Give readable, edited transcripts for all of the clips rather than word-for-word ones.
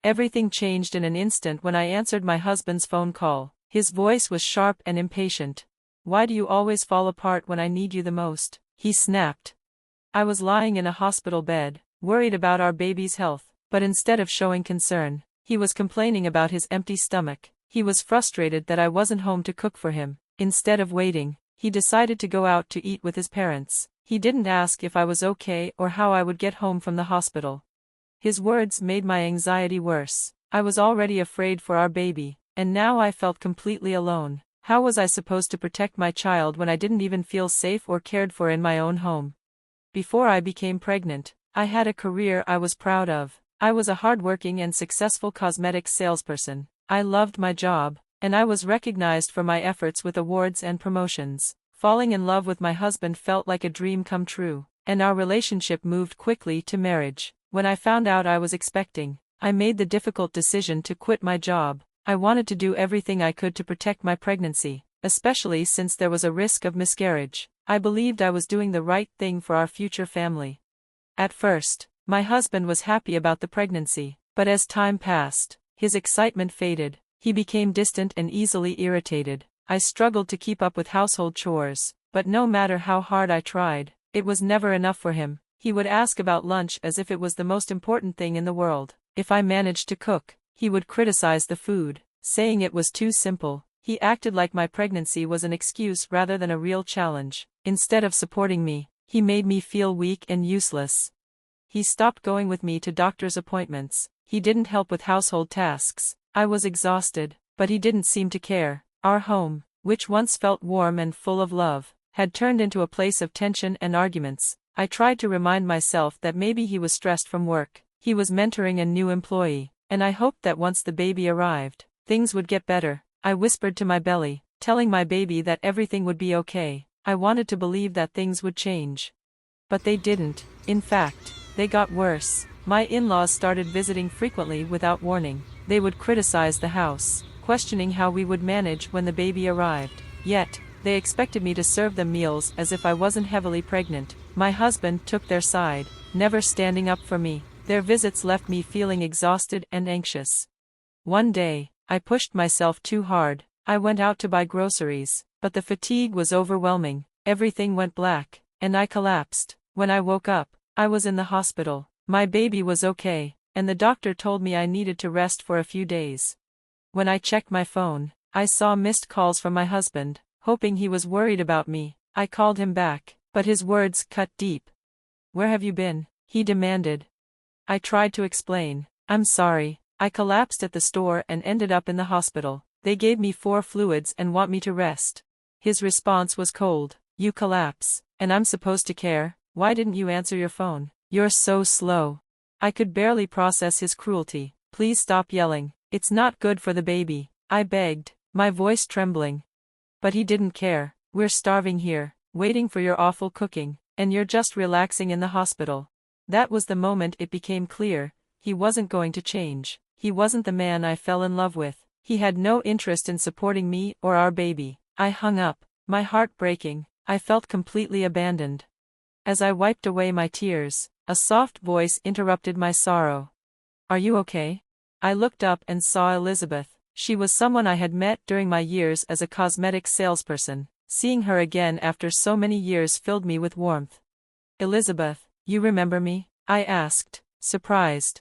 Everything changed in an instant when I answered my husband's phone call. His voice was sharp and impatient. "Why do you always fall apart when I need you the most?" he snapped. I was lying in a hospital bed, worried about our baby's health, but instead of showing concern, he was complaining about his empty stomach. He was frustrated that I wasn't home to cook for him. Instead of waiting, he decided to go out to eat with his parents. He didn't ask if I was okay or how I would get home from the hospital. His words made my anxiety worse. I was already afraid for our baby, and now I felt completely alone. How was I supposed to protect my child when I didn't even feel safe or cared for in my own home? Before I became pregnant, I had a career I was proud of. I was a hardworking and successful cosmetics salesperson. I loved my job, and I was recognized for my efforts with awards and promotions. Falling in love with my husband felt like a dream come true, and our relationship moved quickly to marriage. When I found out I was expecting, I made the difficult decision to quit my job. I wanted to do everything I could to protect my pregnancy, especially since there was a risk of miscarriage. I believed I was doing the right thing for our future family. At first, my husband was happy about the pregnancy, but as time passed, his excitement faded. He became distant and easily irritated. I struggled to keep up with household chores, but no matter how hard I tried, it was never enough for him. He would ask about lunch as if it was the most important thing in the world. If I managed to cook, he would criticize the food, saying it was too simple. He acted like my pregnancy was an excuse rather than a real challenge. Instead of supporting me, he made me feel weak and useless. He stopped going with me to doctor's appointments. He didn't help with household tasks. I was exhausted, but he didn't seem to care. Our home, which once felt warm and full of love, had turned into a place of tension and arguments. I tried to remind myself that maybe he was stressed from work. He was mentoring a new employee, and I hoped that once the baby arrived, things would get better. I whispered to my belly, telling my baby that everything would be okay. I wanted to believe that things would change. But they didn't. In fact, they got worse. My in-laws started visiting frequently without warning. They would criticize the house, questioning how we would manage when the baby arrived. Yet, they expected me to serve them meals as if I wasn't heavily pregnant. My husband took their side, never standing up for me. Their visits left me feeling exhausted and anxious. One day, I pushed myself too hard. I went out to buy groceries, but the fatigue was overwhelming. Everything went black, and I collapsed. When I woke up, I was in the hospital. My baby was okay, and the doctor told me I needed to rest for a few days. When I checked my phone, I saw missed calls from my husband, hoping he was worried about me. I called him back, but his words cut deep. "Where have you been?" he demanded. I tried to explain. "I'm sorry, I collapsed at the store and ended up in the hospital. They gave me 4 fluids and want me to rest." His response was cold. "You collapse, and I'm supposed to care? Why didn't you answer your phone? You're so slow." I could barely process his cruelty. "Please stop yelling. It's not good for the baby," I begged, my voice trembling. But he didn't care. "We're starving here, waiting for your awful cooking, and you're just relaxing in the hospital." That was the moment it became clear, he wasn't going to change. He wasn't the man I fell in love with. He had no interest in supporting me or our baby. I hung up, my heart breaking. I felt completely abandoned. As I wiped away my tears, a soft voice interrupted my sorrow. "Are you okay?" I looked up and saw Elizabeth. She was someone I had met during my years as a cosmetics salesperson. Seeing her again after so many years filled me with warmth. "Elizabeth, you remember me?" I asked, surprised.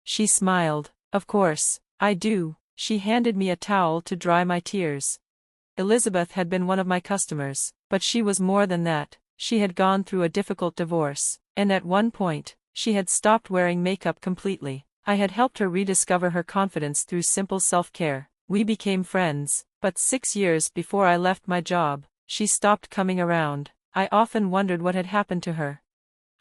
She smiled. "Of course, I do." She handed me a towel to dry my tears. Elizabeth had been one of my customers, but she was more than that. She had gone through a difficult divorce, and at one point, she had stopped wearing makeup completely. I had helped her rediscover her confidence through simple self-care. We became friends, but 6 years before I left my job, she stopped coming around. I often wondered what had happened to her.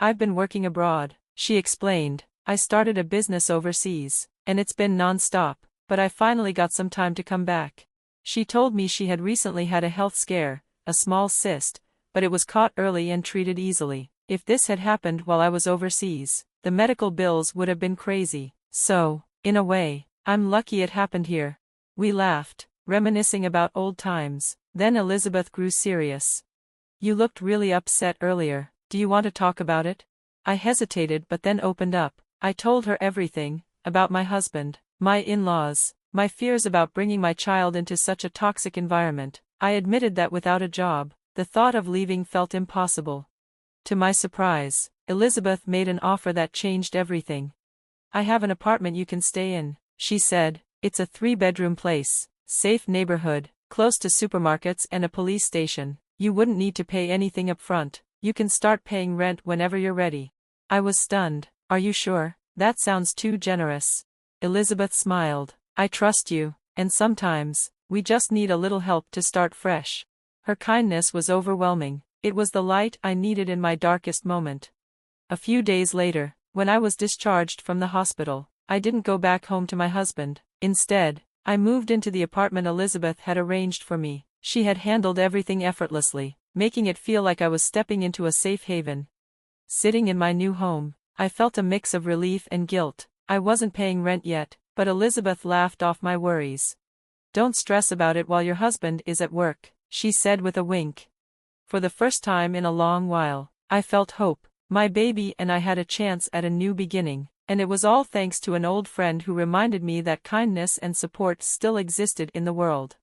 "I've been working abroad," she explained. "I started a business overseas, and it's been non-stop, but I finally got some time to come back." She told me she had recently had a health scare, a small cyst, but it was caught early and treated easily. If this had happened while I was overseas, the medical bills would have been crazy. So, in a way, I'm lucky it happened here. We laughed, reminiscing about old times. Then Elizabeth grew serious. "You looked really upset earlier. Do you want to talk about it?" I hesitated but then opened up. I told her everything, about my husband, my in-laws, my fears about bringing my child into such a toxic environment. I admitted that without a job, the thought of leaving felt impossible. To my surprise, Elizabeth made an offer that changed everything. "I have an apartment you can stay in," she said. "It's a 3-bedroom place, safe neighborhood, close to supermarkets and a police station. You wouldn't need to pay anything up front. You can start paying rent whenever you're ready." I was stunned. "Are you sure? That sounds too generous." Elizabeth smiled. "I trust you, and sometimes, we just need a little help to start fresh." Her kindness was overwhelming. It was the light I needed in my darkest moment. A few days later, when I was discharged from the hospital, I didn't go back home to my husband. Instead, I moved into the apartment Elizabeth had arranged for me. She had handled everything effortlessly, making it feel like I was stepping into a safe haven. Sitting in my new home, I felt a mix of relief and guilt. I wasn't paying rent yet, but Elizabeth laughed off my worries. "Don't stress about it while your husband is at work," she said with a wink. For the first time in a long while, I felt hope. My baby and I had a chance at a new beginning, and it was all thanks to an old friend who reminded me that kindness and support still existed in the world.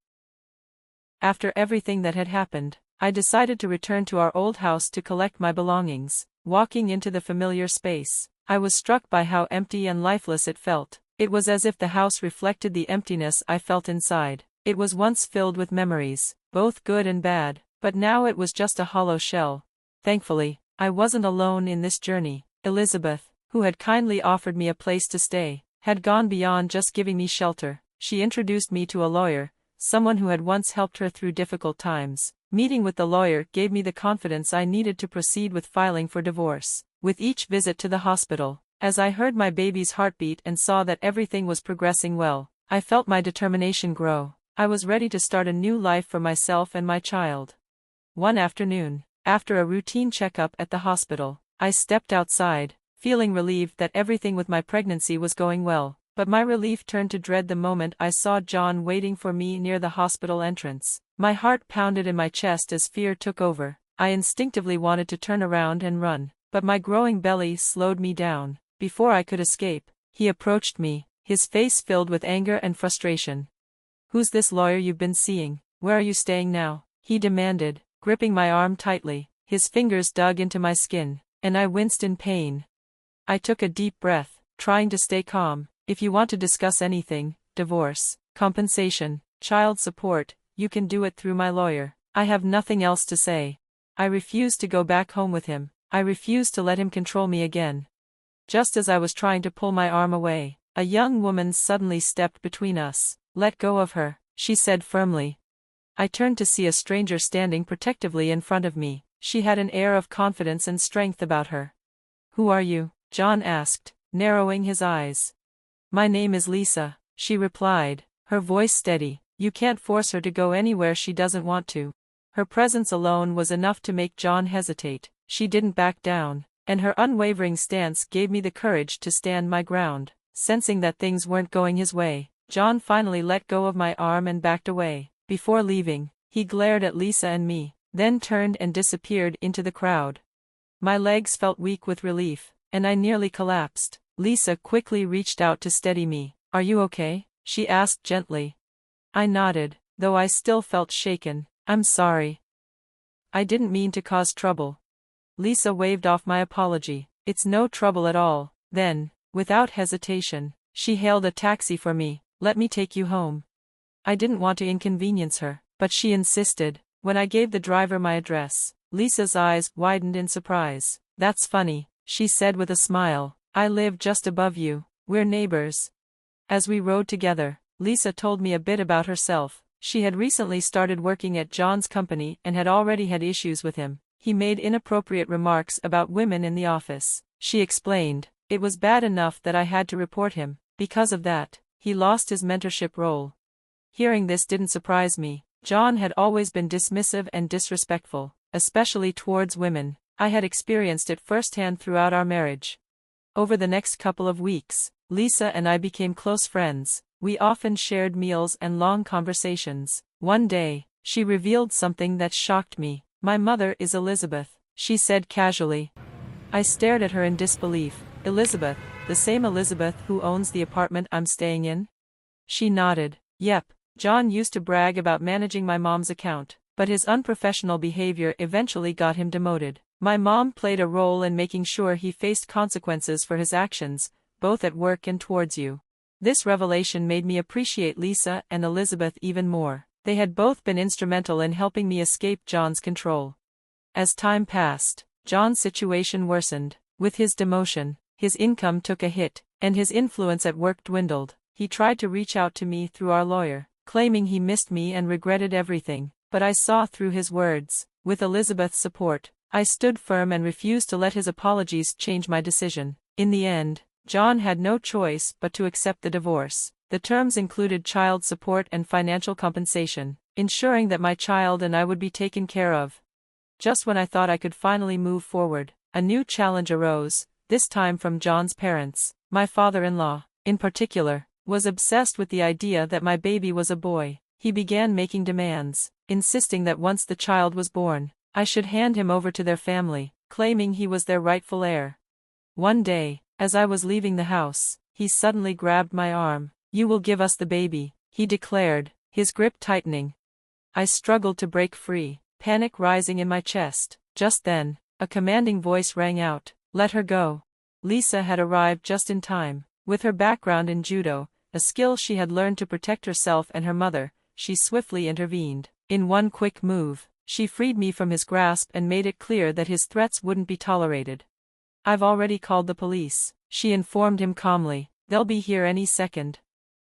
After everything that had happened, I decided to return to our old house to collect my belongings. Walking into the familiar space, I was struck by how empty and lifeless it felt. It was as if the house reflected the emptiness I felt inside. It was once filled with memories, both good and bad, but now it was just a hollow shell. Thankfully, I wasn't alone in this journey. Elizabeth, who had kindly offered me a place to stay, had gone beyond just giving me shelter. She introduced me to a lawyer, someone who had once helped her through difficult times. Meeting with the lawyer gave me the confidence I needed to proceed with filing for divorce. With each visit to the hospital, as I heard my baby's heartbeat and saw that everything was progressing well, I felt my determination grow. I was ready to start a new life for myself and my child. One afternoon, after a routine checkup at the hospital, I stepped outside, feeling relieved that everything with my pregnancy was going well. But my relief turned to dread the moment I saw John waiting for me near the hospital entrance. My heart pounded in my chest as fear took over. I instinctively wanted to turn around and run, but my growing belly slowed me down. Before I could escape, he approached me, his face filled with anger and frustration. "Who's this lawyer you've been seeing? Where are you staying now?" he demanded, gripping my arm tightly. His fingers dug into my skin, and I winced in pain. I took a deep breath, trying to stay calm. "If you want to discuss anything, divorce, compensation, child support, you can do it through my lawyer. I have nothing else to say." I refused to go back home with him. I refused to let him control me again. Just as I was trying to pull my arm away, a young woman suddenly stepped between us. "Let go of her," she said firmly. I turned to see a stranger standing protectively in front of me. She had an air of confidence and strength about her. "Who are you?" John asked, narrowing his eyes. "My name is Lisa," she replied, her voice steady. "You can't force her to go anywhere she doesn't want to." Her presence alone was enough to make John hesitate. She didn't back down, and her unwavering stance gave me the courage to stand my ground. Sensing that things weren't going his way, John finally let go of my arm and backed away. Before leaving, he glared at Lisa and me, then turned and disappeared into the crowd. My legs felt weak with relief, and I nearly collapsed. Lisa quickly reached out to steady me. "Are you okay?" she asked gently. I nodded, though I still felt shaken. "I'm sorry. I didn't mean to cause trouble." Lisa waved off my apology. "It's no trouble at all." Then, without hesitation, she hailed a taxi for me. "Let me take you home." I didn't want to inconvenience her, but she insisted. When I gave the driver my address, Lisa's eyes widened in surprise. "That's funny," she said with a smile. "I live just above you. We're neighbors." As we rode together, Lisa told me a bit about herself. She had recently started working at John's company and had already had issues with him. He made inappropriate remarks about women in the office. She explained, it was bad enough that I had to report him. Because of that, he lost his mentorship role. Hearing this didn't surprise me. John had always been dismissive and disrespectful, especially towards women. I had experienced it firsthand throughout our marriage. Over the next couple of weeks, Lisa and I became close friends. We often shared meals and long conversations. One day, she revealed something that shocked me. "My mother is Elizabeth," she said casually. I stared at her in disbelief. "Elizabeth, the same Elizabeth who owns the apartment I'm staying in? She nodded. Yep, John used to brag about managing my mom's account, but his unprofessional behavior eventually got him demoted. My mom played a role in making sure he faced consequences for his actions, both at work and towards you. This revelation made me appreciate Lisa and Elizabeth even more. They had both been instrumental in helping me escape John's control. As time passed, John's situation worsened. With his demotion, his income took a hit, and his influence at work dwindled. He tried to reach out to me through our lawyer, claiming he missed me and regretted everything, but I saw through his words. With Elizabeth's support, I stood firm and refused to let his apologies change my decision. In the end, John had no choice but to accept the divorce. The terms included child support and financial compensation, ensuring that my child and I would be taken care of. Just when I thought I could finally move forward, a new challenge arose, this time from John's parents. My father-in-law, in particular, was obsessed with the idea that my baby was a boy. He began making demands, insisting that once the child was born, I should hand him over to their family, claiming he was their rightful heir. One day, as I was leaving the house, he suddenly grabbed my arm. "You will give us the baby," he declared, his grip tightening. I struggled to break free, panic rising in my chest. Just then, a commanding voice rang out, "Let her go." Lisa had arrived just in time. With her background in judo, a skill she had learned to protect herself and her mother, she swiftly intervened. In one quick move, she freed me from his grasp and made it clear that his threats wouldn't be tolerated. "I've already called the police," she informed him calmly. "They'll be here any second."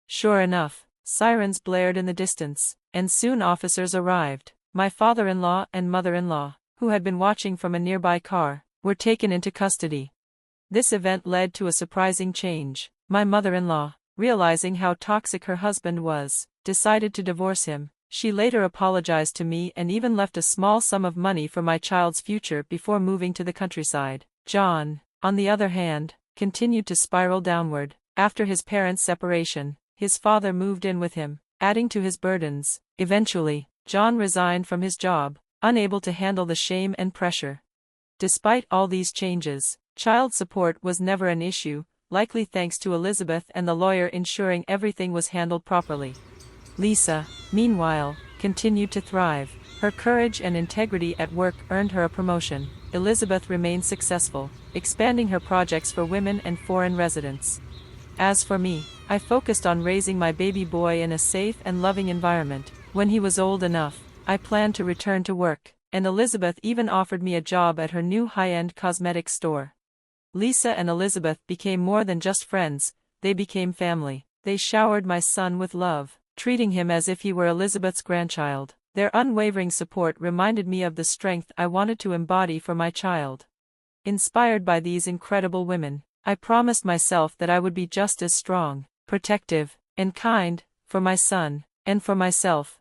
Sure enough, sirens blared in the distance, and soon officers arrived. My father-in-law and mother-in-law, who had been watching from a nearby car, were taken into custody. This event led to a surprising change. My mother-in-law, realizing how toxic her husband was, decided to divorce him. She later apologized to me and even left a small sum of money for my child's future before moving to the countryside. John, on the other hand, continued to spiral downward. After his parents' separation, his father moved in with him, adding to his burdens. Eventually, John resigned from his job, unable to handle the shame and pressure. Despite all these changes, child support was never an issue, likely thanks to Elizabeth and the lawyer ensuring everything was handled properly. Lisa, meanwhile, continued to thrive. Her courage and integrity at work earned her a promotion. Elizabeth remained successful, expanding her projects for women and foreign residents. As for me, I focused on raising my baby boy in a safe and loving environment. When he was old enough, I planned to return to work, and Elizabeth even offered me a job at her new high-end cosmetics store. Lisa and Elizabeth became more than just friends, they became family. They showered my son with love, treating him as if he were Elizabeth's grandchild. Their unwavering support reminded me of the strength I wanted to embody for my child. Inspired by these incredible women, I promised myself that I would be just as strong, protective, and kind, for my son, and for myself.